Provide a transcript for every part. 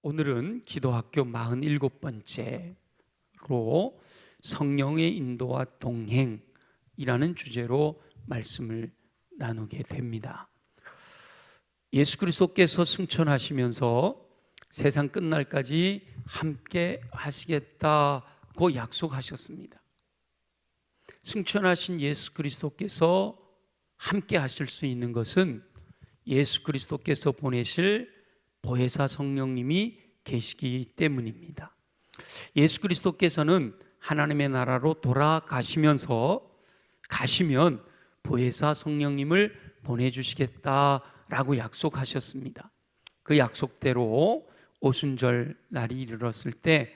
오늘은 기도학교 47번째로 성령의 인도와 동행이라는 주제로 말씀을 나누게 됩니다. 예수 그리스도께서 승천하시면서 세상 끝날까지 함께 하시겠다고 약속하셨습니다. 승천하신 예수 그리스도께서 함께 하실 수 있는 것은 예수 그리스도께서 보내실 보혜사 성령님이 계시기 때문입니다. 예수 그리스도께서는 하나님의 나라로 가시면 보혜사 성령님을 보내주시겠다라고 약속하셨습니다. 그 약속대로 오순절 날이 이르렀을 때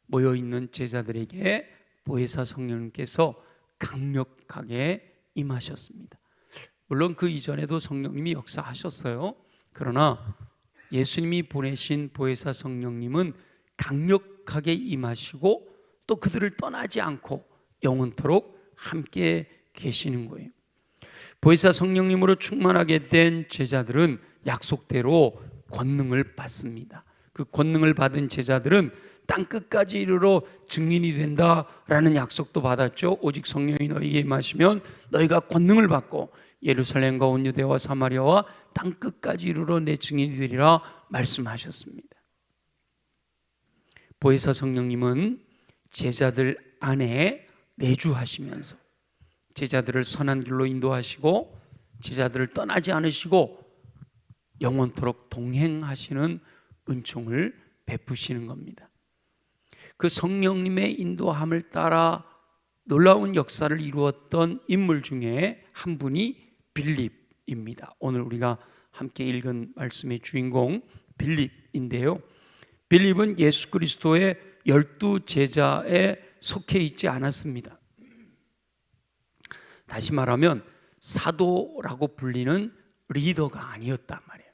모여있는 제자들에게 보혜사 성령님께서 강력하게 임하셨습니다. 물론 그 이전에도 성령님이 역사하셨어요. 그러나 예수님이 보내신 보혜사 성령님은 강력하게 임하시고 또 그들을 떠나지 않고 영원토록 함께 계시는 거예요. 보혜사 성령님으로 충만하게 된 제자들은 약속대로 권능을 받습니다. 그 권능을 받은 제자들은 땅끝까지 이르러 증인이 된다라는 약속도 받았죠. 오직 성령이 너희에게 임하시면 너희가 권능을 받고 예루살렘과 온 유대와 사마리아와 땅끝까지 이르러 내 증인이 되리라 말씀하셨습니다. 보혜사 성령님은 제자들 안에 내주하시면서 제자들을 선한 길로 인도하시고 제자들을 떠나지 않으시고 영원토록 동행하시는 은총을 베푸시는 겁니다. 그 성령님의 인도함을 따라 놀라운 역사를 이루었던 인물 중에 한 분이 빌립입니다. 오늘 우리가 함께 읽은 말씀의 주인공 빌립인데요. 빌립은 예수 그리스도의 12 제자에 속해 있지 않았습니다. 다시 말하면 사도라고 불리는 리더가 아니었단 말이에요.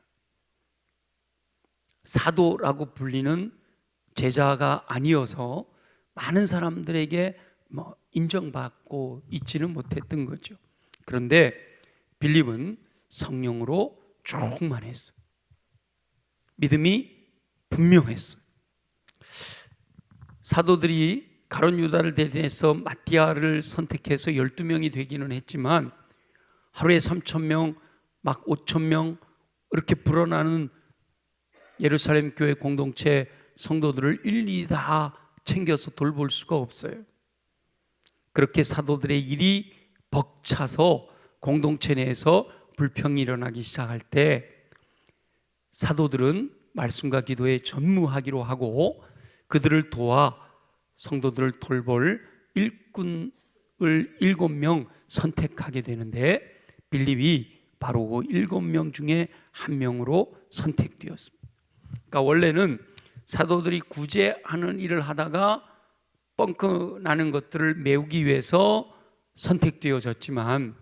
사도라고 불리는 제자가 아니어서 많은 사람들에게 인정받고 있지는 못했던 거죠. 그런데 빌립은 성령으로 충만했어요. 믿음이 분명했어요. 사도들이 가룟 유다를 대신해서 마띠아를 선택해서 12명이 되기는 했지만 하루에 3,000명, 막 5,000명 이렇게 불어나는 예루살렘 교회 공동체 성도들을 일일이 다 챙겨서 돌볼 수가 없어요. 그렇게 사도들의 일이 벅차서 공동체 내에서 불평이 일어나기 시작할 때 사도들은 말씀과 기도에 전무하기로 하고 그들을 도와 성도들을 돌볼 일꾼을 7명 선택하게 되는데 빌립이 바로 그 7명 중에 한 명으로 선택되었습니다. 그러니까 원래는 사도들이 구제하는 일을 하다가 뻥크 나는 것들을 메우기 위해서 선택되어졌지만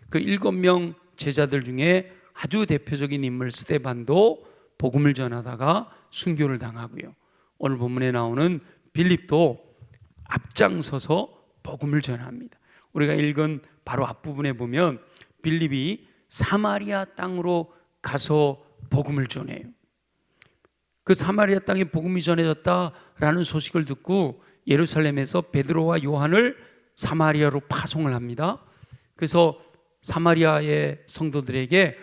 그 7명 제자들 중에 아주 대표적인 인물 스데반도 복음을 전하다가 순교를 당하고요. 오늘 본문에 나오는 빌립도 앞장서서 복음을 전합니다. 우리가 읽은 바로 앞부분에 보면 빌립이 사마리아 땅으로 가서 복음을 전해요. 그 사마리아 땅에 복음이 전해졌다라는 소식을 듣고 예루살렘에서 베드로와 요한을 사마리아로 파송을 합니다. 그래서 사마리아의 성도들에게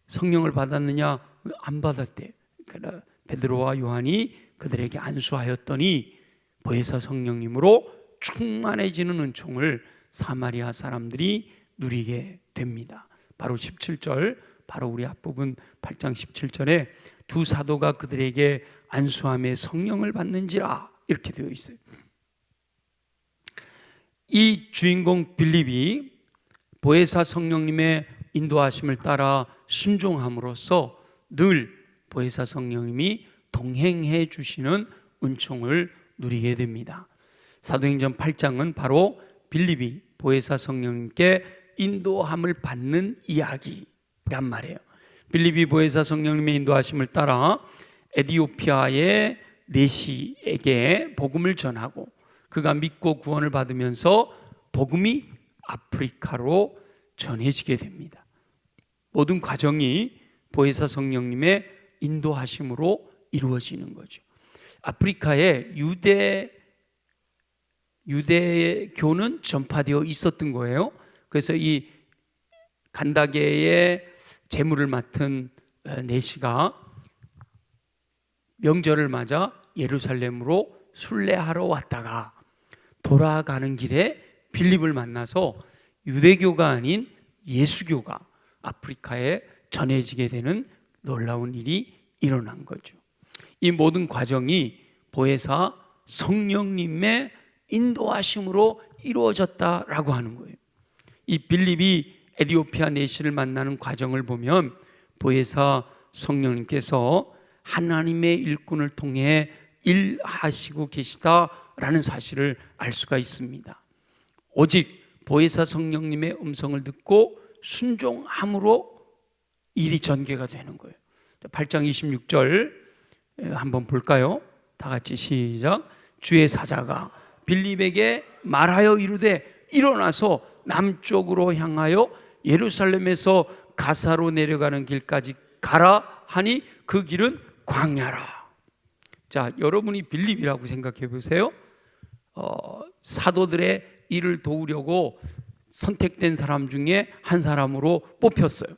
성령을 받았느냐? 안 받았대요. 그러나 베드로와 요한이 그들에게 안수하였더니 보혜사 성령님으로 충만해지는 은총을 사마리아 사람들이 누리게 됩니다. 바로 17절, 바로 우리 앞부분 8장 17절에 두 사도가 그들에게 안수함에 성령을 받는지라 이렇게 되어 있어요. 이 주인공 빌립이 보혜사 성령님의 인도하심을 따라 순종함으로써 늘 보혜사 성령님이 동행해 주시는 은총을 누리게 됩니다. 사도행전 8장은 바로 빌립이 보혜사 성령님께 인도함을 받는 이야기란 말이에요. 빌립이 보혜사 성령님의 인도하심을 따라 에디오피아의 네시에게 복음을 전하고 그가 믿고 구원을 받으면서 복음이 아프리카로 전해지게 됩니다. 모든 과정이 보혜사 성령님의 인도하심으로 이루어지는 거죠. 아프리카에 유대교는 전파되어 있었던 거예요. 그래서 이 간다게의 제물을 맡은 내시가 명절을 맞아 예루살렘으로 순례하러 왔다가 돌아가는 길에 빌립을 만나서 유대교가 아닌 예수교가 아프리카에 전해지게 되는 놀라운 일이 일어난 거죠. 이 모든 과정이 보혜사 성령님의 인도하심으로 이루어졌다라고 하는 거예요. 이 빌립이 에티오피아 내시를 만나는 과정을 보면 보혜사 성령님께서 하나님의 일꾼을 통해 일하시고 계시다라는 사실을 알 수가 있습니다. 오직 보혜사 성령님의 음성을 듣고 순종함으로 일이 전개가 되는 거예요. 8장 26절 한번 볼까요? 다 같이 시작. 주의 사자가 빌립에게 말하여 이르되 일어나서 남쪽으로 향하여 예루살렘에서 가사로 내려가는 길까지 가라 하니 그 길은 광야라. 자, 여러분이 빌립이라고 생각해 보세요. 사도들의 일을 도우려고 선택된 사람 중에 한 사람으로 뽑혔어요.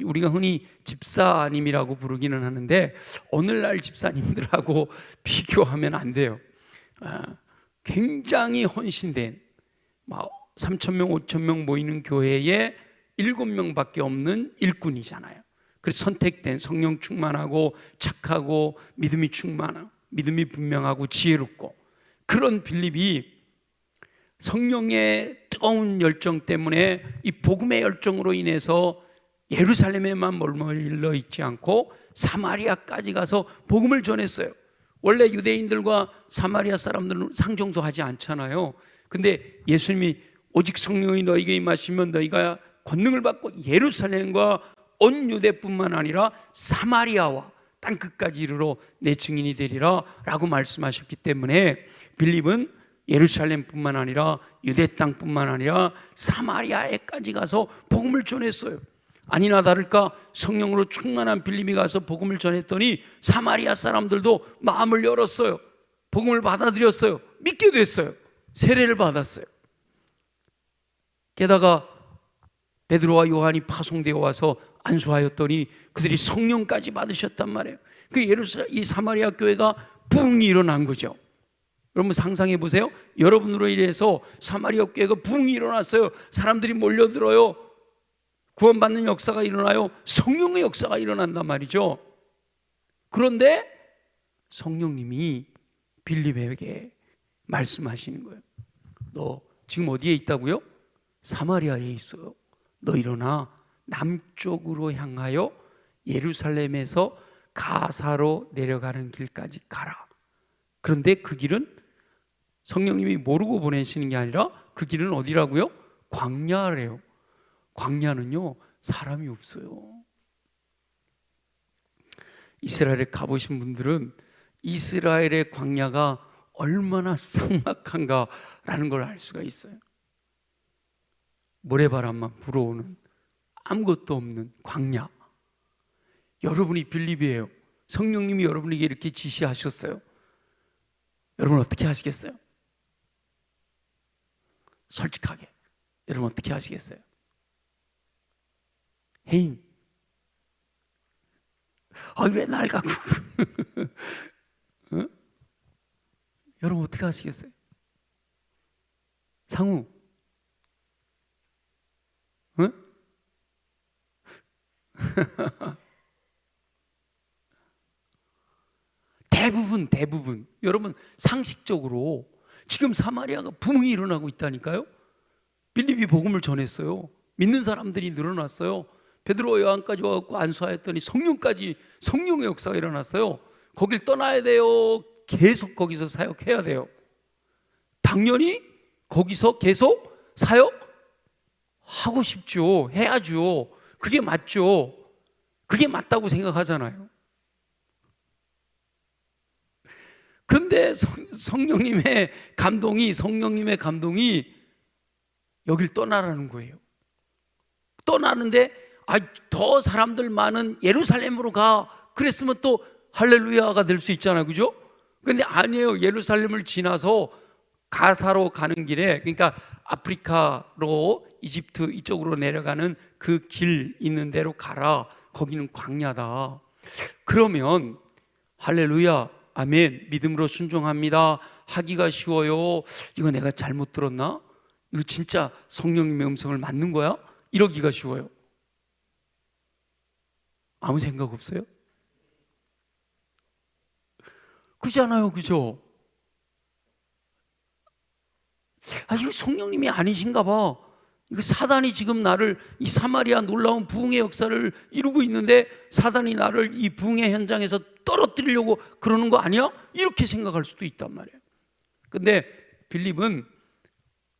우리가 흔히 집사님이라고 부르기는 하는데 오늘날 집사님들하고 비교하면 안 돼요. 굉장히 헌신된 3,000명, 5,000명 모이는 교회에 7명밖에 없는 일꾼이잖아요. 그래서 선택된, 성령 충만하고 착하고 믿음이 충만하고 믿음이 분명하고 지혜롭고, 그런 빌립이 성령의 뜨거운 열정 때문에 이 복음의 열정으로 인해서 예루살렘에만 머물러 있지 않고 사마리아까지 가서 복음을 전했어요. 원래 유대인들과 사마리아 사람들은 상종도 하지 않잖아요. 근데 예수님이 오직 성령이 너희에게 임하시면 너희가 권능을 받고 예루살렘과 온 유대뿐만 아니라 사마리아와 땅끝까지 이르러 내 증인이 되리라 라고 말씀하셨기 때문에 빌립은 예루살렘뿐만 아니라 유대 땅뿐만 아니라 사마리아에까지 가서 복음을 전했어요. 아니나 다를까 성령으로 충만한 빌립이 가서 복음을 전했더니 사마리아 사람들도 마음을 열었어요. 복음을 받아들였어요. 믿게 됐어요. 세례를 받았어요. 게다가 베드로와 요한이 파송되어 와서 안수하였더니 그들이 성령까지 받으셨단 말이에요. 이 사마리아 교회가 부흥이 일어난 거죠. 여러분 상상해 보세요. 여러분으로 인해서 사마리아 교회가 부흥이 일어났어요. 사람들이 몰려들어요. 구원받는 역사가 일어나요. 성령의 역사가 일어난단 말이죠. 그런데 성령님이 빌립에게 말씀하시는 거예요. 너 지금 어디에 있다고요? 사마리아에 있어요. 너 일어나 남쪽으로 향하여 예루살렘에서 가사로 내려가는 길까지 가라. 그런데 그 길은 성령님이 모르고 보내시는 게 아니라 그 길은 어디라고요? 광야래요. 광야는요, 사람이 없어요. 이스라엘에 가보신 분들은 이스라엘의 광야가 얼마나 삭막한가라는 걸 알 수가 있어요. 모래바람만 불어오는 아무것도 없는 광야. 여러분이 빌립이에요. 성령님이 여러분에게 이렇게 지시하셨어요. 여러분 어떻게 하시겠어요? 솔직하게 여러분 어떻게 하시겠어요? 혜인, 왜 날 갖고 어? 여러분 어떻게 하시겠어요? 상우, 대부분 여러분 상식적으로 지금 사마리아가 부흥이 일어나고 있다니까요. 빌립이 복음을 전했어요. 믿는 사람들이 늘어났어요. 베드로와 요한까지 와서 안수하였더니 성령의 역사가 일어났어요. 거길 떠나야 돼요. 계속 거기서 사역해야 돼요. 당연히 거기서 계속 사역하고 싶죠. 해야죠. 그게 맞죠. 그게 맞다고 생각하잖아요. 그런데 성령님의 감동이 여길 떠나라는 거예요. 떠나는데 더 사람들 많은 예루살렘으로 가. 그랬으면 또 할렐루야가 될 수 있잖아요, 그죠? 근데 아니에요. 예루살렘을 지나서 가사로 가는 길에, 그러니까 아프리카로 이집트 이쪽으로 내려가는 그 길 있는 데로 가라. 거기는 광야다. 그러면 할렐루야, 아멘, 믿음으로 순종합니다 하기가 쉬워요? 이거 내가 잘못 들었나? 이거 진짜 성령님의 음성을 맞는 거야? 이러기가 쉬워요? 아무 생각 없어요? 그잖아요, 그죠? 이거 성령님이 아니신가 봐. 이거 사단이 지금 나를, 이 사마리아 놀라운 부흥의 역사를 이루고 있는데 사단이 나를 이 부흥의 현장에서 떨어뜨리려고 그러는 거 아니야? 이렇게 생각할 수도 있단 말이에요. 근데 빌립은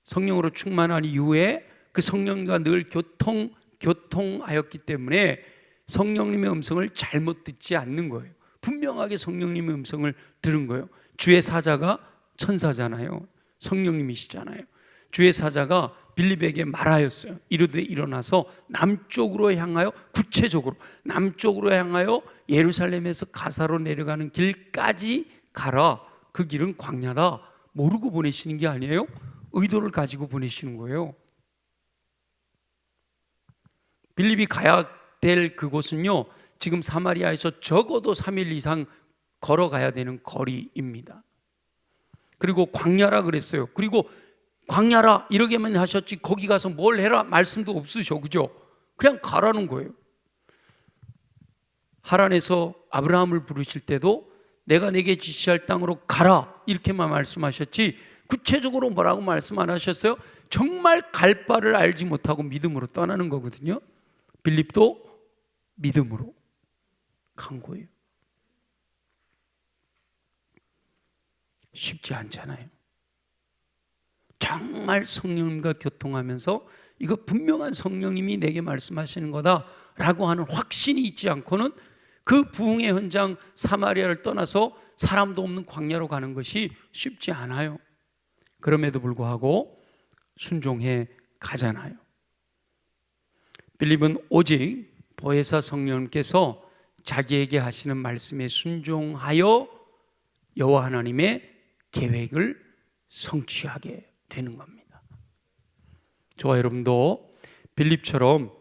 성령으로 충만한 이후에 그 성령과 늘 교통하였기 때문에 성령님의 음성을 잘못 듣지 않는 거예요. 분명하게 성령님의 음성을 들은 거예요. 주의 사자가 천사잖아요. 성령님이시잖아요. 주의 사자가 빌립에게 말하였어요. 이르되 일어나서 남쪽으로 향하여, 구체적으로 남쪽으로 향하여 예루살렘에서 가사로 내려가는 길까지 가라. 그 길은 광야다. 모르고 보내시는 게 아니에요. 의도를 가지고 보내시는 거예요. 빌립이 가야 될 그곳은요, 지금 사마리아에서 적어도 3일 이상 걸어가야 되는 거리입니다. 그리고 광야라 그랬어요. 그리고 광야라 이러게만 하셨지 거기 가서 뭘 해라 말씀도 없으셔, 그죠? 그냥 가라는 거예요. 하란에서 아브라함을 부르실 때도 내가 내게 지시할 땅으로 가라 이렇게만 말씀하셨지 구체적으로 뭐라고 말씀 안 하셨어요? 정말 갈 바를 알지 못하고 믿음으로 떠나는 거거든요. 빌립도 믿음으로 간 거예요. 쉽지 않잖아요. 정말 성령님과 교통하면서 이거 분명한 성령님이 내게 말씀하시는 거다라고 하는 확신이 있지 않고는 그 부흥의 현장 사마리아를 떠나서 사람도 없는 광야로 가는 것이 쉽지 않아요. 그럼에도 불구하고 순종해 가잖아요. 빌립은 오직 보혜사 성령님께서 자기에게 하시는 말씀에 순종하여 여호와 하나님의 계획을 성취하게 되는 겁니다. 저와 여러분도 빌립처럼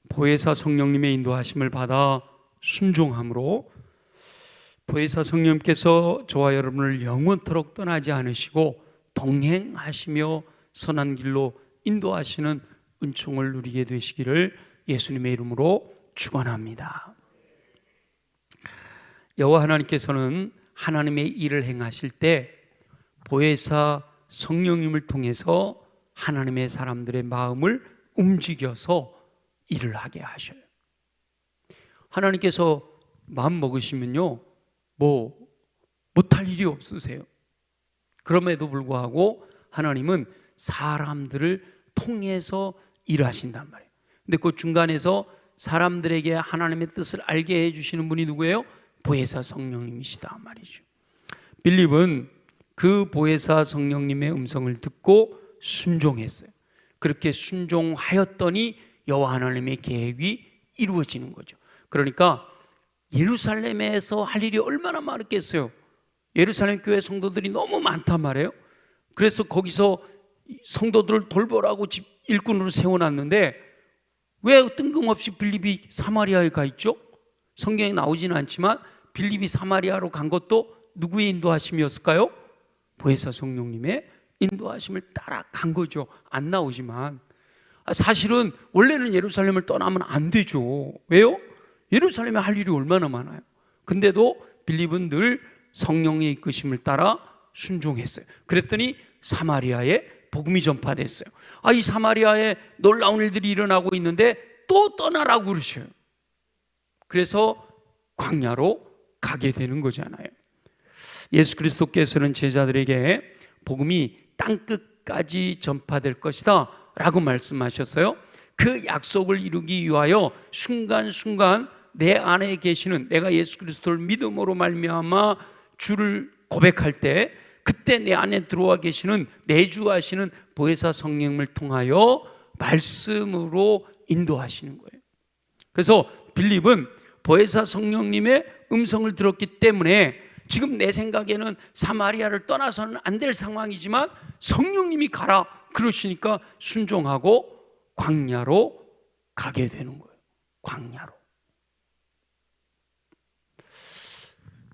보혜사 성령님의 인도하심을 받아 순종함으로 보혜사 성령님께서 저와 여러분을 영원토록 떠나지 않으시고 동행하시며 선한 길로 인도하시는 은총을 누리게 되시기를 예수님의 이름으로 축원합니다. 여호와 하나님께서는 하나님의 일을 행하실 때 보혜사 성령님을 통해서 하나님의 사람들의 마음을 움직여서 일을 하게 하셔요. 하나님께서 마음 먹으시면요, 못할 일이 없으세요. 그럼에도 불구하고 하나님은 사람들을 통해서 일하신단 말이에요. 근데 그 중간에서 사람들에게 하나님의 뜻을 알게 해주시는 분이 누구예요? 보혜사 성령님이시다 말이죠. 빌립은 그 보혜사 성령님의 음성을 듣고 순종했어요. 그렇게 순종하였더니 여호와 하나님의 계획이 이루어지는 거죠. 그러니까 예루살렘에서 할 일이 얼마나 많았겠어요. 예루살렘 교회 성도들이 너무 많단 말이에요. 그래서 거기서 성도들을 돌보라고 집 일꾼으로 세워놨는데 왜 뜬금없이 빌립이 사마리아에 가 있죠? 성경에 나오지는 않지만 빌립이 사마리아로 간 것도 누구의 인도하심이었을까요? 보혜사 성령님의 인도하심을 따라 간 거죠. 안 나오지만 사실은 원래는 예루살렘을 떠나면 안 되죠. 왜요? 예루살렘에 할 일이 얼마나 많아요. 근데도 빌립은 늘 성령의 이끄심을 따라 순종했어요. 그랬더니 사마리아에 복음이 전파됐어요. 이 사마리아에 놀라운 일들이 일어나고 있는데 또 떠나라고 그러셔요. 그래서 광야로 가게 되는 거잖아요. 예수 그리스도께서는 제자들에게 복음이 땅끝까지 전파될 것이다 라고 말씀하셨어요. 그 약속을 이루기 위하여 순간순간 내 안에 계시는, 내가 예수 그리스도를 믿음으로 말미암아 주를 고백할 때 그때 내 안에 들어와 계시는 내주하시는 보혜사 성령을 통하여 말씀으로 인도하시는 거예요. 그래서 빌립은 보혜사 성령님의 음성을 들었기 때문에 지금 내 생각에는 사마리아를 떠나서는 안 될 상황이지만 성령님이 가라 그러시니까 순종하고 광야로 가게 되는 거예요. 광야로.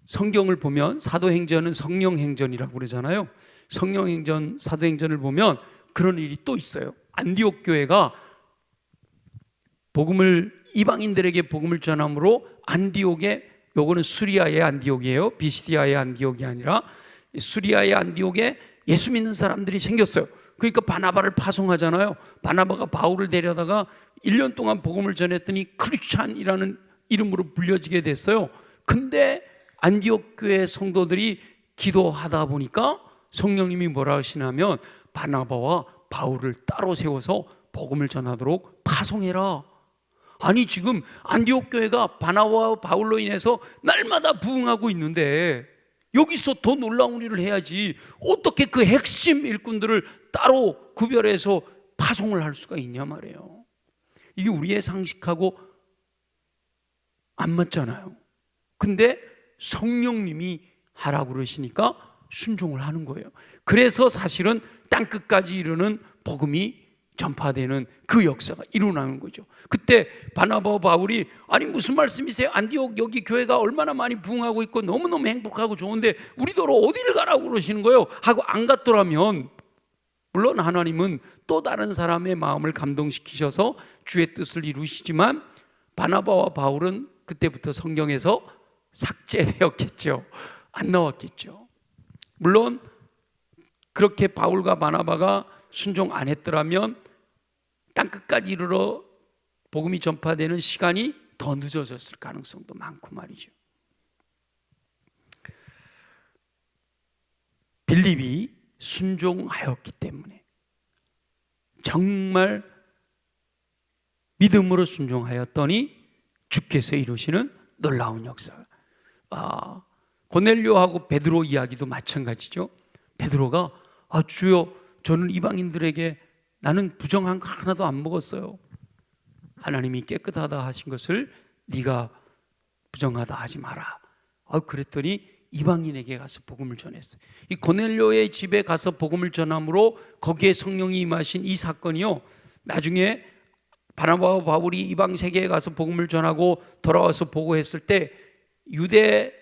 성경을 보면 사도행전은 성령행전이라고 그러잖아요. 성령행전, 사도행전을 보면 그런 일이 또 있어요. 안디옥 교회가 이방인들에게 복음을 전함으로 안디옥에, 요거는 수리아의 안디옥이에요. 비시디아의 안디옥이 아니라 수리아의 안디옥에 예수 믿는 사람들이 생겼어요. 그러니까 바나바를 파송하잖아요. 바나바가 바울을 데려다가 1년 동안 복음을 전했더니 크리스찬이라는 이름으로 불려지게 됐어요. 근데 안디옥 교회 성도들이 기도하다 보니까 성령님이 뭐라 하시냐면 바나바와 바울을 따로 세워서 복음을 전하도록 파송해라. 아니 지금 안디옥 교회가 바나바와 바울로 인해서 날마다 부흥하고 있는데 여기서 더 놀라운 일을 해야지 어떻게 그 핵심 일꾼들을 따로 구별해서 파송을 할 수가 있냐 말이에요. 이게 우리의 상식하고 안 맞잖아요. 근데 성령님이 하라고 그러시니까 순종을 하는 거예요. 그래서 사실은 땅끝까지 이르는 복음이 전파되는 그 역사가 일어나는 거죠. 그때 바나바와 바울이 아니 무슨 말씀이세요? 안디옥 여기 교회가 얼마나 많이 부흥하고 있고 너무너무 행복하고 좋은데 우리더러 어디를 가라고 그러시는 거예요? 하고 안 갔더라면, 물론 하나님은 또 다른 사람의 마음을 감동시키셔서 주의 뜻을 이루시지만 바나바와 바울은 그때부터 성경에서 삭제되었겠죠. 안 나왔겠죠. 물론 그렇게 바울과 바나바가 순종 안 했더라면 땅끝까지 이르러 복음이 전파되는 시간이 더 늦어졌을 가능성도 많고 말이죠. 빌립이 순종하였기 때문에, 정말 믿음으로 순종하였더니 주께서 이루시는 놀라운 역사. 고넬료하고 베드로 이야기도 마찬가지죠. 베드로가 주여 저는 이방인들에게 나는 부정한 거 하나도 안 먹었어요. 하나님이 깨끗하다 하신 것을 네가 부정하다 하지 마라. 그랬더니 이방인에게 가서 복음을 전했어요. 이 고넬료의 집에 가서 복음을 전함으로 거기에 성령이 임하신 이 사건이요, 나중에 바나바와 바울이 이방 세계에 가서 복음을 전하고 돌아와서 보고했을 때 유대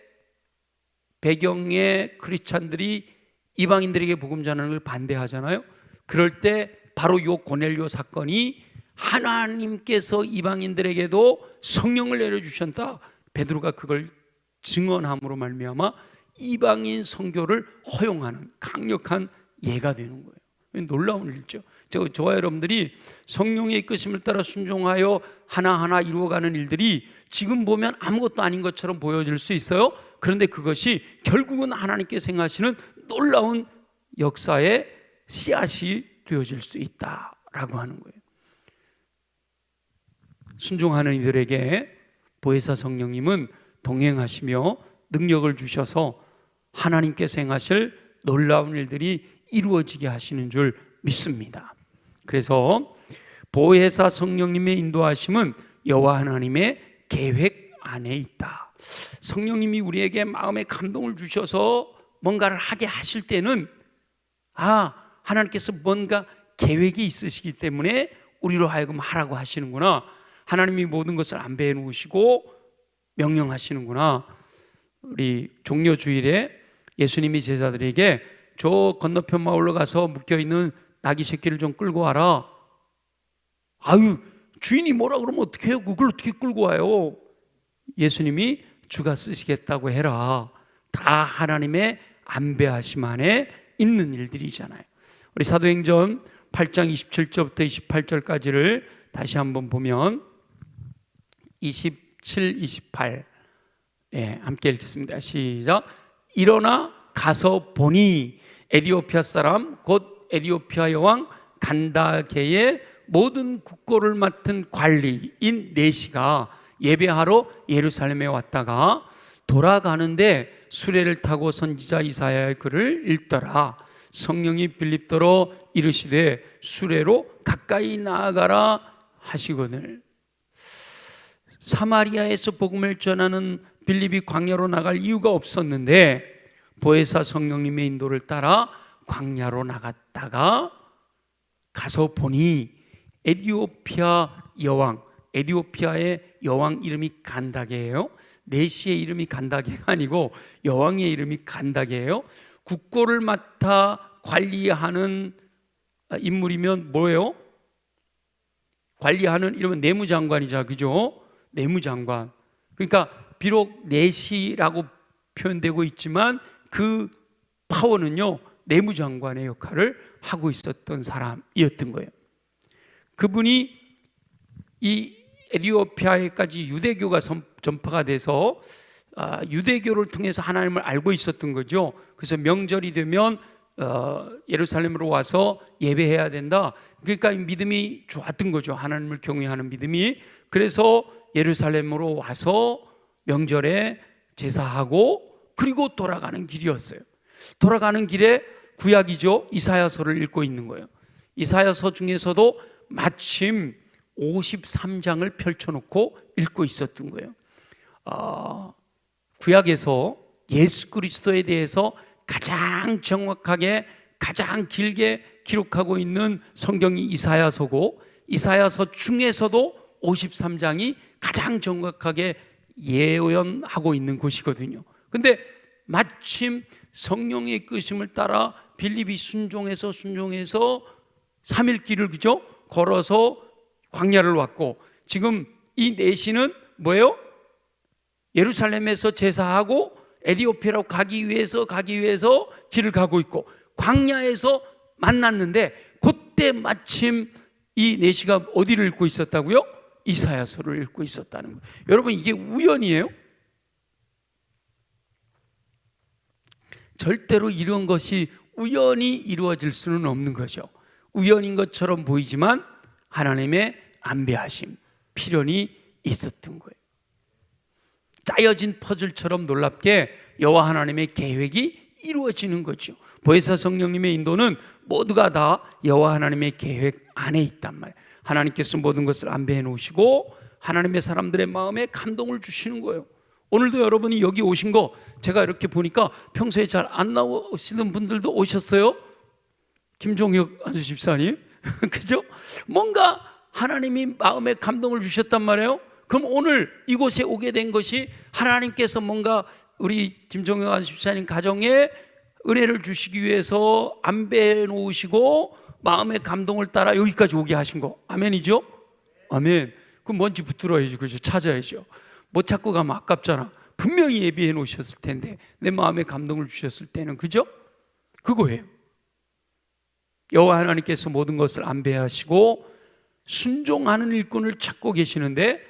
배경의 크리스찬들이 이방인들에게 복음 전하는 걸 반대하잖아요. 그럴 때 바로 요 고넬료 사건이 하나님께서 이방인들에게도 성령을 내려주셨다, 베드로가 그걸 증언함으로 말미암아 이방인 선교를 허용하는 강력한 예가 되는 거예요. 놀라운 일이죠. 저와 여러분들이 성령의 이끄심을 따라 순종하여 하나하나 이루어가는 일들이 지금 보면 아무것도 아닌 것처럼 보여질 수 있어요. 그런데 그것이 결국은 하나님께서 행하시는 놀라운 역사의 씨앗이 되어질 수 있다라고 하는 거예요. 순종하는 이들에게 보혜사 성령님은 동행하시며 능력을 주셔서 하나님께서 행하실 놀라운 일들이 이루어지게 하시는 줄 믿습니다. 그래서 보혜사 성령님의 인도하심은 여호와 하나님의 계획 안에 있다. 성령님이 우리에게 마음에 감동을 주셔서 뭔가를 하게 하실 때는 하나님께서 뭔가 계획이 있으시기 때문에 우리로 하여금 하라고 하시는구나, 하나님이 모든 것을 안배해 놓으시고 명령하시는구나. 우리 종려주일에 예수님이 제자들에게 저 건너편 마을로 가서 묶여있는 나귀 새끼를 좀 끌고 와라. 주인이 뭐라 그러면 어떻게 해요? 그걸 어떻게 끌고 와요? 예수님이 주가 쓰시겠다고 해라. 다 하나님의 안배하심 안에 있는 일들이잖아요. 우리 사도행전 8장 27절부터 28절까지를 다시 한번 보면 27, 28 함께 읽겠습니다. 시작. 일어나 가서 보니 에디오피아 사람 곧 에디오피아 여왕 간다게의 모든 국고를 맡은 관리인 네시가 예배하러 예루살렘에 왔다가 돌아가는데 수레를 타고 선지자 이사야의 글을 읽더라. 성령이 빌립더러 이르시되 수레로 가까이 나아가라 하시거늘. 사마리아에서 복음을 전하는 빌립이 광야로 나갈 이유가 없었는데 보혜사 성령님의 인도를 따라 광야로 나갔다가 가서 보니 에티오피아의 여왕 이름이 간다게예요. 내시의 이름이 간다게가 아니고 여왕의 이름이 간다게예요. 국고를 맡아 관리하는 인물이면 뭐예요? 관리하는 이러면 내무장관이죠, 그죠? 내무장관. 그러니까 비록 내시라고 표현되고 있지만 그 파워는요 내무장관의 역할을 하고 있었던 사람이었던 거예요. 그분이 이 에티오피아에까지 유대교가 전파가 돼서 유대교를 통해서 하나님을 알고 있었던 거죠. 그래서 명절이 되면 예루살렘으로 와서 예배해야 된다. 그러니까 믿음이 좋았던 거죠. 하나님을 경외하는 믿음이. 그래서 예루살렘으로 와서 명절에 제사하고 그리고 돌아가는 길이었어요. 돌아가는 길에 구약이죠. 이사야서를 읽고 있는 거예요. 이사야서 중에서도 마침 53장을 펼쳐놓고 읽고 있었던 거예요. 구약에서 예수 그리스도에 대해서 가장 정확하게 가장 길게 기록하고 있는 성경이 이사야서고, 이사야서 중에서도 53장이 가장 정확하게 예언하고 있는 곳이거든요. 근데 마침 성령의 이끄심을 따라 빌립이 순종해서 3일 길을 그죠? 걸어서 광야를 왔고, 지금 이 내시는 뭐예요? 예루살렘에서 제사하고 에티오피아로 가기 위해서 길을 가고 있고, 광야에서 만났는데 그때 마침 이 내시가 어디를 읽고 있었다고요? 이사야서를 읽고 있었다는 거예요. 여러분, 이게 우연이에요? 절대로 이런 것이 우연히 이루어질 수는 없는 거죠. 우연인 것처럼 보이지만 하나님의 안배하심, 필연이 있었던 거예요. 짜여진 퍼즐처럼 놀랍게 여호와 하나님의 계획이 이루어지는 거죠. 보혜사 성령님의 인도는 모두가 다 여호와 하나님의 계획 안에 있단 말이에요. 하나님께서 모든 것을 안배해 놓으시고 하나님의 사람들의 마음에 감동을 주시는 거예요. 오늘도 여러분이 여기 오신 거 제가 이렇게 보니까 평소에 잘 안 나오시는 분들도 오셨어요. 김종혁 안수 집사님 그죠? 뭔가 하나님이 마음에 감동을 주셨단 말이에요. 그럼 오늘 이곳에 오게 된 것이 하나님께서 뭔가 우리 김종혁 안수 집사님 가정에 은혜를 주시기 위해서 안배해 놓으시고 마음의 감동을 따라 여기까지 오게 하신 거. 아멘이죠? 아멘. 그럼 뭔지 붙들어야죠. 그죠? 찾아야죠. 못 찾고 가면 아깝잖아. 분명히 예비해 놓으셨을 텐데 내 마음에 감동을 주셨을 때는, 그죠? 그거예요. 여호와 하나님께서 모든 것을 안배하시고 순종하는 일꾼을 찾고 계시는데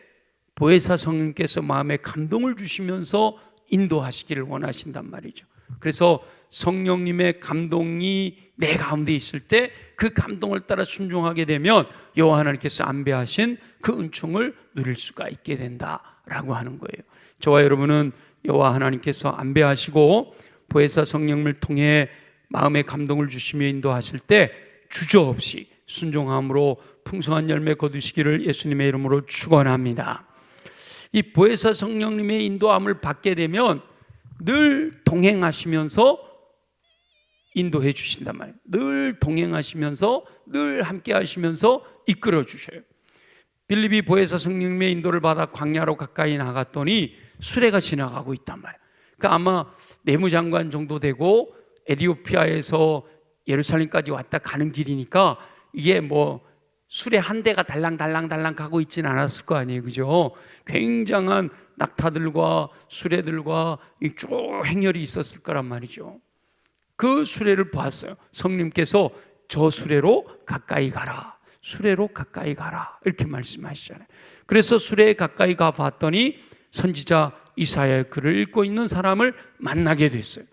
보혜사 성령님께서 마음에 감동을 주시면서 인도하시기를 원하신단 말이죠. 그래서 성령님의 감동이 내 가운데 있을 때 그 감동을 따라 순종하게 되면 여호와 하나님께서 안배하신 그 은총을 누릴 수가 있게 된다라고 하는 거예요. 저와 여러분은 여호와 하나님께서 안배하시고 보혜사 성령을 통해 마음의 감동을 주시며 인도하실 때 주저없이 순종함으로 풍성한 열매 거두시기를 예수님의 이름으로 축원합니다. 이 보혜사 성령님의 인도함을 받게 되면 늘 동행하시면서 인도해 주신단 말이에요. 늘 동행하시면서 늘 함께 하시면서 이끌어 주셔요. 빌립이 보혜사 성령님의 인도를 받아 광야로 가까이 나갔더니 수레가 지나가고 있단 말이에요. 그러니까 아마 내무장관 정도 되고 에티오피아에서 예루살렘까지 왔다 가는 길이니까 이게 뭐 수레 한 대가 달랑달랑 가고 있지는 않았을 거 아니에요, 그죠? 굉장한 낙타들과 수레들과 쭉 행렬이 있었을 거란 말이죠. 그 수레를 보았어요. 성령님께서 저 수레로 가까이 가라, 수레로 가까이 가라 이렇게 말씀하시잖아요. 그래서 수레에 가까이 가 봤더니 선지자 이사야의 글을 읽고 있는 사람을 만나게 됐어요.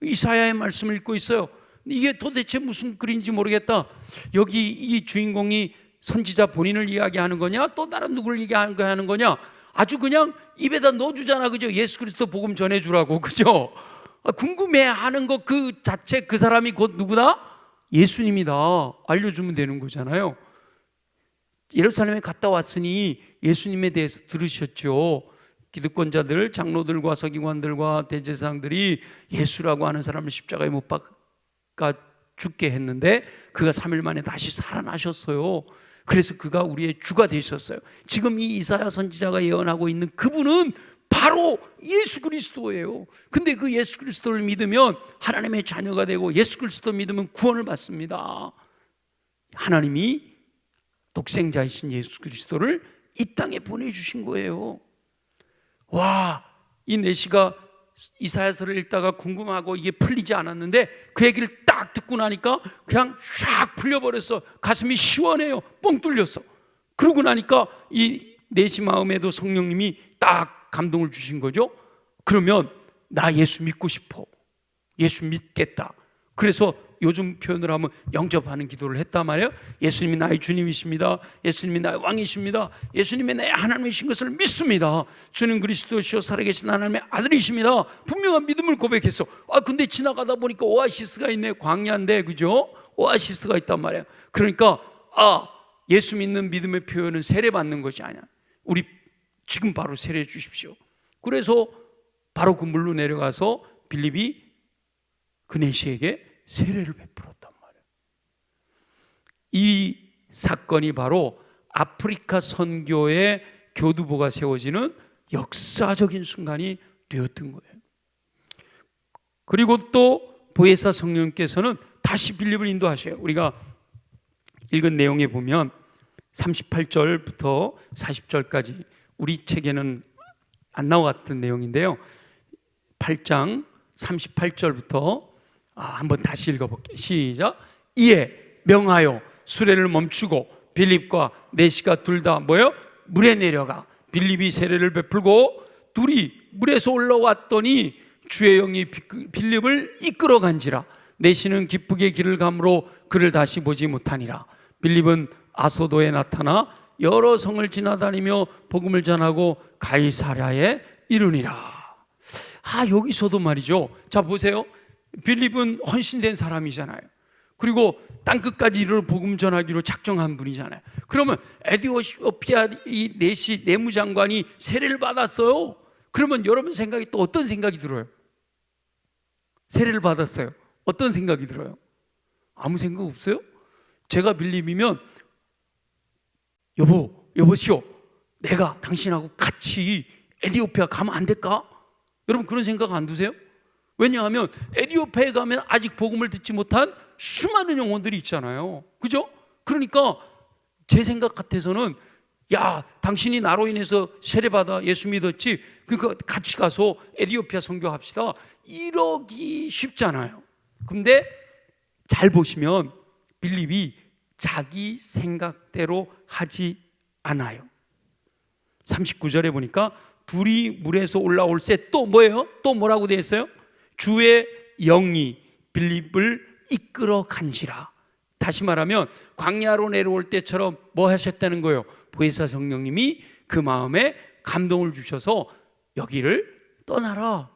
이사야의 말씀을 읽고 있어요. 이게 도대체 무슨 글인지 모르겠다. 여기 이 주인공이 선지자 본인을 이야기하는 거냐, 또 다른 누구를 얘기하는 거냐, 아주 그냥 입에다 넣어주잖아, 그죠? 예수 그리스도 복음 전해주라고, 그죠? 궁금해하는 것 그 자체, 그 사람이 곧 누구다? 예수님이다 알려주면 되는 거잖아요. 예루살렘에 갔다 왔으니 예수님에 대해서 들으셨죠. 기득권자들, 장로들과 서기관들과 대제사장들이 예수라고 하는 사람을 십자가에 못 박아 죽게 했는데 그가 3일 만에 다시 살아나셨어요. 그래서 그가 우리의 주가 되셨어요. 지금 이 이사야 선지자가 예언하고 있는 그분은 바로 예수 그리스도예요. 근데 그 예수 그리스도를 믿으면 하나님의 자녀가 되고 예수 그리스도 믿으면 구원을 받습니다. 하나님이 독생자이신 예수 그리스도를 이 땅에 보내주신 거예요. 와, 이 내시가 이사야서를 읽다가 궁금하고 이게 풀리지 않았는데 그 얘기를 딱 듣고 나니까 그냥 샥 풀려버렸어. 가슴이 시원해요. 뻥 뚫렸어. 그러고 나니까 이 내시 마음에도 성령님이 딱 감동을 주신 거죠. 그러면 나 예수 믿고 싶어. 예수 믿겠다. 그래서 요즘 표현을 하면 영접하는 기도를 했단 말이에요. 예수님이 나의 주님이십니다. 예수님이 나의 왕이십니다. 예수님이 나의 하나님이신 것을 믿습니다. 주는 그리스도시요 살아계신 하나님의 아들이십니다. 분명한 믿음을 고백했어. 근데 지나가다 보니까 오아시스가 있네. 광야인데, 그죠? 오아시스가 있단 말이에요. 그러니까 예수 믿는 믿음의 표현은 세례 받는 것이 아니야. 우리 지금 바로 세례 주십시오. 그래서 바로 그 물로 내려가서 빌립이 그 내시에게 세례를 베풀었단 말이에요. 이 사건이 바로 아프리카 선교의 교두보가 세워지는 역사적인 순간이 되었던 거예요. 그리고 또 보혜사 성령님께서는 다시 빌립을 인도하셔요. 우리가 읽은 내용에 보면 38절부터 40절까지 우리 책에는 안 나왔던 내용인데요. 8장 38절부터 한번 다시 읽어볼게요. 시작. 이에 명하여 수레를 멈추고 빌립과 내시가 둘 다 뭐예요? 물에 내려가 빌립이 세례를 베풀고 둘이 물에서 올라왔더니 주의 영이 빌립을 이끌어 간지라. 내시는 기쁘게 길을 가므로 그를 다시 보지 못하니라. 빌립은 아소도에 나타나 여러 성을 지나다니며 복음을 전하고 가이사랴에 이르니라. 여기서도 말이죠. 자 보세요. 빌립은 헌신된 사람이잖아요. 그리고 땅끝까지 이를 복음 전하기로 작정한 분이잖아요. 그러면 에디오피아 이 내시 내무장관이 세례를 받았어요. 그러면 여러분 생각이 또 어떤 생각이 들어요? 세례를 받았어요. 어떤 생각이 들어요? 아무 생각 없어요? 제가 빌립이면 여보시오, 내가 당신하고 같이 에디오피아 가면 안 될까? 여러분 그런 생각 안 드세요? 왜냐하면 에디오피아에 가면 아직 복음을 듣지 못한 수많은 영혼들이 있잖아요. 그죠? 그러니까 제 생각 같아서는 당신이 나로 인해서 세례받아 예수 믿었지, 그러니까 같이 가서 에디오피아 선교합시다, 이러기 쉽잖아요. 근데 잘 보시면 빌립이 자기 생각대로 하지 않아요. 39절에 보니까 둘이 물에서 올라올 새 또 뭐예요? 또 뭐라고 되어 있어요? 주의 영이 빌립을 이끌어 간지라. 다시 말하면 광야로 내려올 때처럼 뭐 하셨다는 거예요? 보혜사 성령님이 그 마음에 감동을 주셔서 여기를 떠나라.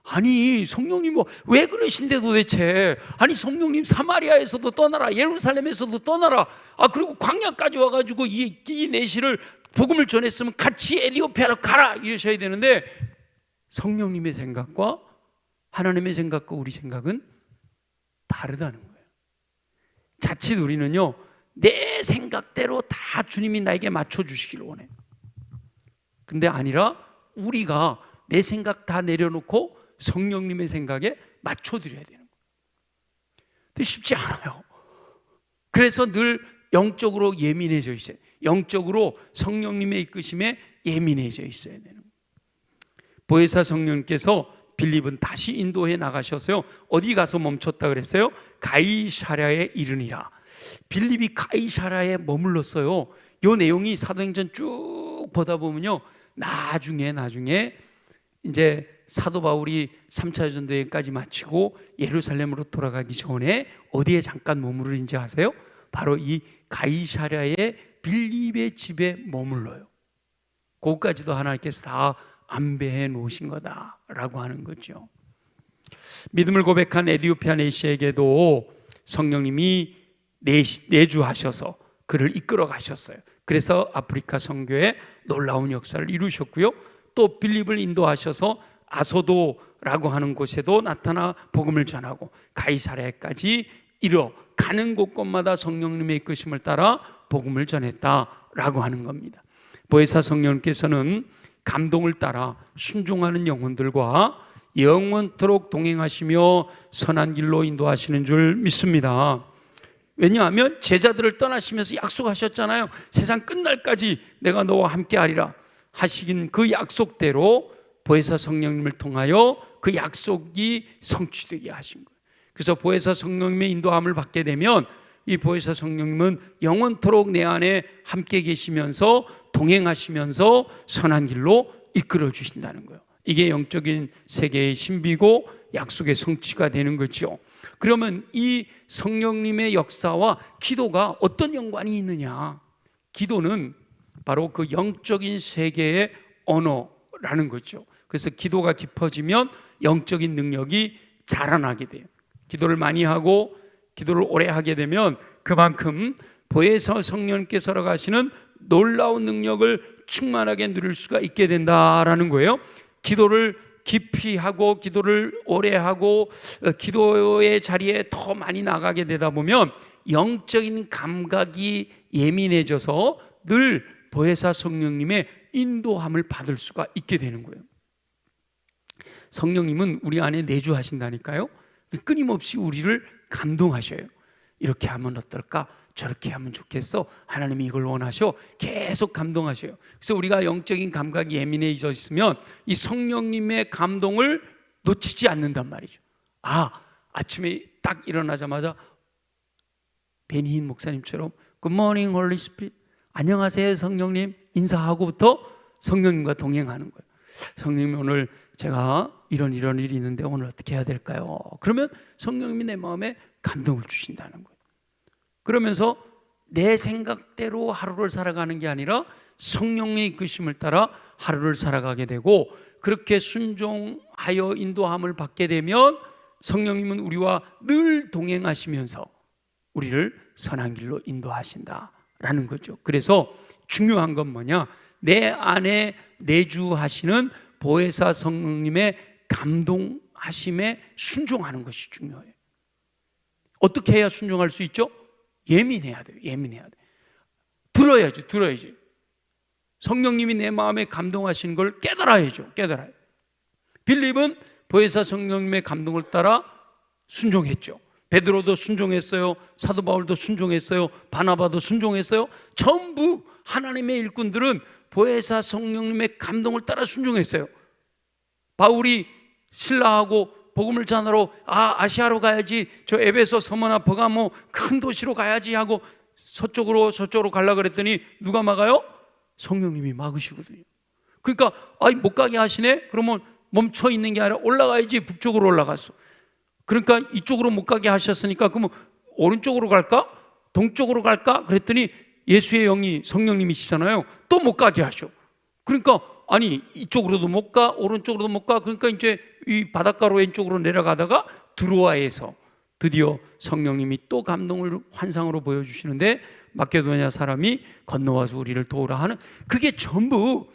아니 성령님 왜 그러신데 도대체? 아니 성령님 사마리아에서도 떠나라, 예루살렘에서도 떠나라, 그리고 광야까지 와가지고 이 내시를 복음을 전했으면 같이 에디오피아로 가라 이러셔야 되는데, 성령님의 생각과 하나님의 생각과 우리 생각은 다르다는 거예요. 자칫 우리는요 내 생각대로 다 주님이 나에게 맞춰주시기를 원해요. 근데 아니라 우리가 내 생각 다 내려놓고 성령님의 생각에 맞춰드려야 되는 거예요. 근데 쉽지 않아요. 그래서 늘 영적으로 예민해져 있어요. 영적으로 성령님의 이끄심에 예민해져 있어야 되는 거예요. 보혜사 성령님께서 빌립은 다시 인도해 나가셔서요, 어디 가서 멈췄다 그랬어요? 가이사랴에 이르니라. 빌립이 가이사랴에 머물렀어요. 이 내용이 사도행전 쭉 보다 보면요, 나중에 이제 사도 바울이 3차 전도여행까지 마치고 예루살렘으로 돌아가기 전에 어디에 잠깐 머무르는지 아세요? 바로 이 가이사랴의 빌립의 집에 머물러요. 거기까지도 하나님께서 다 안배해 놓으신 거다라고 하는 거죠. 믿음을 고백한 에디오피아 내시에게도 성령님이 내주하셔서 그를 이끌어 가셨어요. 그래서 아프리카 선교에 놀라운 역사를 이루셨고요. 또 빌립을 인도하셔서 아소도라고 하는 곳에도 나타나 복음을 전하고 가이사랴까지 이르러 가는 곳곳마다 성령님의 이끄심을 따라 복음을 전했다라고 하는 겁니다. 보혜사 성령님께서는 감동을 따라 순종하는 영혼들과 영원토록 동행하시며 선한 길로 인도하시는 줄 믿습니다. 왜냐하면 제자들을 떠나시면서 약속하셨잖아요. 세상 끝날까지 내가 너와 함께 하리라 하시긴 그 약속대로 보혜사 성령님을 통하여 그 약속이 성취되게 하신 거예요. 그래서 보혜사 성령님의 인도함을 받게 되면 이 보혜사 성령님은 영원토록 내 안에 함께 계시면서 동행하시면서 선한 길로 이끌어 주신다는 거예요. 이게 영적인 세계의 신비고 약속의 성취가 되는 거죠. 그러면 이 성령님의 역사와 기도가 어떤 연관이 있느냐? 기도는 바로 그 영적인 세계의 언어라는 거죠. 그래서 기도가 깊어지면 영적인 능력이 자라나게 돼요. 기도를 많이 하고 기도를 오래 하게 되면 그만큼 보혜사 성령님께서 가시는 놀라운 능력을 충만하게 누릴 수가 있게 된다라는 거예요. 기도를 깊이 하고 기도를 오래 하고 기도의 자리에 더 많이 나가게 되다 보면 영적인 감각이 예민해져서 늘 보혜사 성령님의 인도함을 받을 수가 있게 되는 거예요. 성령님은 우리 안에 내주하신다니까요. 끊임없이 우리를 감동하셔요. 이렇게 하면 어떨까? 저렇게 하면 좋겠어. 하나님이 이걸 원하셔. 계속 감동하셔요. 그래서 우리가 영적인 감각이 예민해져 있으면 이 성령님의 감동을 놓치지 않는단 말이죠. 아침에 딱 일어나자마자 베니힌 목사님처럼 Good morning, Holy Spirit. 안녕하세요, 성령님. 인사하고부터 성령님과 동행하는 거예요. 성령님, 오늘 제가 이런 일이 있는데 오늘 어떻게 해야 될까요? 그러면 성령님이 내 마음에 감동을 주신다는 거예요. 그러면서 내 생각대로 하루를 살아가는 게 아니라 성령의 이끄심을 따라 하루를 살아가게 되고, 그렇게 순종하여 인도함을 받게 되면 성령님은 우리와 늘 동행하시면서 우리를 선한 길로 인도하신다라는 거죠. 그래서 중요한 건 뭐냐? 내 안에 내주하시는 보혜사 성령님의 감동하심에 순종하는 것이 중요해요. 어떻게 해야 순종할 수 있죠? 예민해야 돼요. 예민해야 돼. 들어야지. 성령님이 내 마음에 감동하시는 걸 깨달아야죠. 깨달아요. 빌립은 보혜사 성령님의 감동을 따라 순종했죠. 베드로도 순종했어요. 사도 바울도 순종했어요. 바나바도 순종했어요. 전부 하나님의 일꾼들은 보혜사 성령님의 감동을 따라 순종했어요. 바울이 신라하고 복음을 전하러 아시아로 가야지, 저 에베소, 서머나, 버가모 큰 도시로 가야지 하고 서쪽으로 가려고 그랬더니 누가 막아요? 성령님이 막으시거든요. 그러니까 못 가게 하시네? 그러면 멈춰 있는 게 아니라 올라가야지. 북쪽으로 올라갔어. 그러니까 이쪽으로 못 가게 하셨으니까 그러면 오른쪽으로 갈까? 동쪽으로 갈까? 그랬더니 예수의 영이 성령님이시잖아요. 또 못 가게 하셔. 그러니까 이쪽으로도 못 가, 오른쪽으로도 못 가. 그러니까 이제 이 바닷가로 왼쪽으로 내려가다가 드로아에서 드디어 성령님이 또 감동을 환상으로 보여주시는데 마케도냐 사람이 건너와서 우리를 도우라 하는, 그게 전부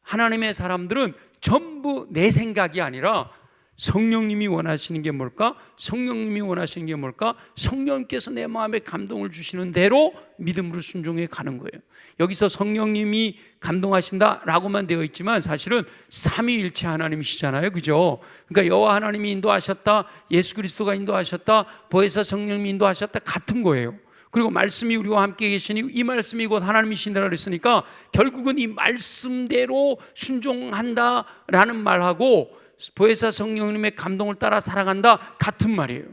하나님의 사람들은 전부 내 생각이 아니라 성령님이 원하시는 게 뭘까? 성령님이 원하시는 게 뭘까? 성령님께서 내 마음에 감동을 주시는 대로 믿음으로 순종해 가는 거예요. 여기서 성령님이 감동하신다라고만 되어 있지만 사실은 삼위일체 하나님이시잖아요. 그죠? 그러니까 여호와 하나님이 인도하셨다, 예수 그리스도가 인도하셨다, 보혜사 성령님이 인도하셨다, 같은 거예요. 그리고 말씀이 우리와 함께 계시니 이 말씀이 곧 하나님이신다 그랬으니까 결국은 이 말씀대로 순종한다라는 말하고 보혜사 성령님의 감동을 따라 살아간다, 같은 말이에요.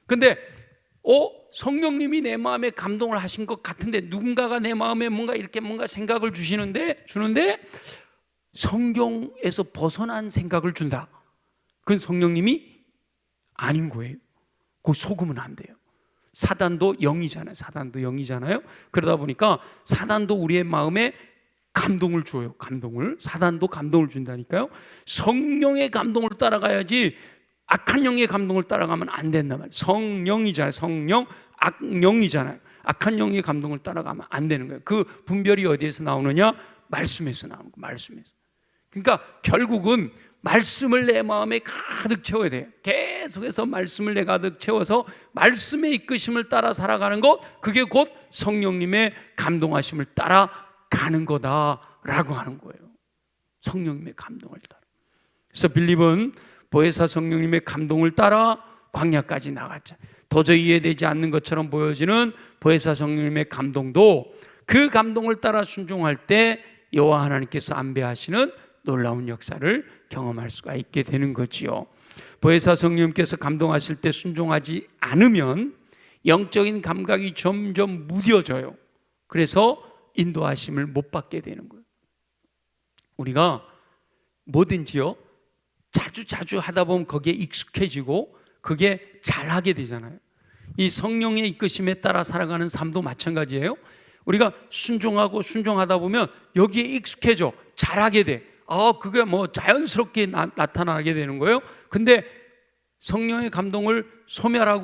근데 성령님이 내 마음에 감동을 하신 것 같은데 누군가가 내 마음에 뭔가 생각을 주는데 성경에서 벗어난 생각을 준다. 그건 성령님이 아닌 거예요. 그거 속으면 안 돼요. 사단도 영이잖아요. 그러다 보니까 사단도 우리의 마음에 감동을 줘요. 사단도 감동을 준다니까요. 성령의 감동을 따라가야지 악한 영의 감동을 따라가면 안 된단 말이에요. 성령이잖아요. 성령, 악령이잖아요. 악한 영의 감동을 따라가면 안 되는 거예요. 그 분별이 어디에서 나오느냐? 말씀에서 나오는 거예요. 말씀에서. 그러니까 결국은 말씀을 내 마음에 가득 채워야 돼요. 계속해서 말씀을 내 가득 채워서 말씀의 이끄심을 따라 살아가는 것, 그게 곧 성령님의 감동하심을 따라 가는 거다라고 하는 거예요. 성령님의 감동을 따라. 그래서 빌립은 보혜사 성령님의 감동을 따라 광야까지 나갔죠. 도저히 이해되지 않는 것처럼 보여지는 보혜사 성령님의 감동도 그 감동을 따라 순종할 때 여호와 하나님께서 안배하시는 놀라운 역사를 경험할 수가 있게 되는 거지요. 보혜사 성령님께서 감동하실 때 순종하지 않으면 영적인 감각이 점점 무뎌져요. 그래서 인도하심을 못 받게 되는 거예요. 우리가 뭐든지요, 자주 하다 보면 거기에 익숙해지고 그게 잘하게 되잖아요. 이 성령의 이끄심에 따라 살아가는 삶도 마찬가지예요. 우리가 순종하다 보면 여기에 익숙해져 잘하게 돼. 그게 뭐 자연스럽게 나타나게 되는 거예요. 근데 성령의 감동을 소멸하다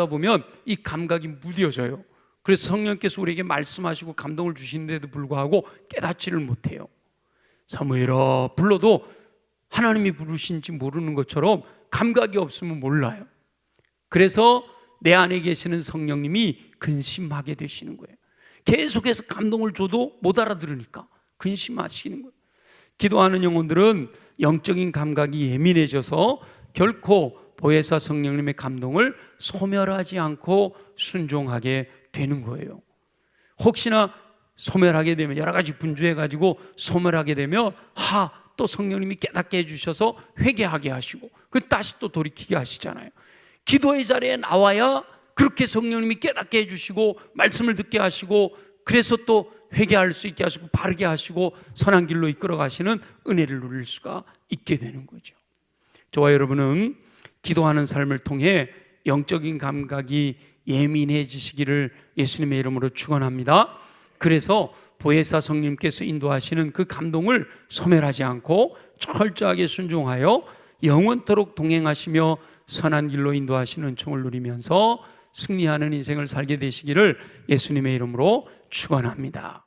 보면 이 감각이 무뎌져요. 그래서 성령께서 우리에게 말씀하시고 감동을 주시는데도 불구하고 깨닫지를 못해요. 사무엘아 불러도 하나님이 부르신지 모르는 것처럼 감각이 없으면 몰라요. 그래서 내 안에 계시는 성령님이 근심하게 되시는 거예요. 계속해서 감동을 줘도 못 알아들으니까 근심하시는 거예요. 기도하는 영혼들은 영적인 감각이 예민해져서 결코 보혜사 성령님의 감동을 소멸하지 않고 순종하게 되는 거예요. 혹시나 소멸하게 되면, 여러 가지 분주해가지고 소멸하게 되면 또 성령님이 깨닫게 해주셔서 회개하게 하시고 다시 또 돌이키게 하시잖아요. 기도의 자리에 나와야 그렇게 성령님이 깨닫게 해주시고 말씀을 듣게 하시고 그래서 또 회개할 수 있게 하시고 바르게 하시고 선한 길로 이끌어 가시는 은혜를 누릴 수가 있게 되는 거죠. 저와 여러분은 기도하는 삶을 통해 영적인 감각이 예민해지시기를 예수님의 이름으로 축원합니다. 그래서 보혜사 성령님께서 인도하시는 그 감동을 소멸하지 않고 철저하게 순종하여 영원토록 동행하시며 선한 길로 인도하시는 은총을 누리면서 승리하는 인생을 살게 되시기를 예수님의 이름으로 축원합니다.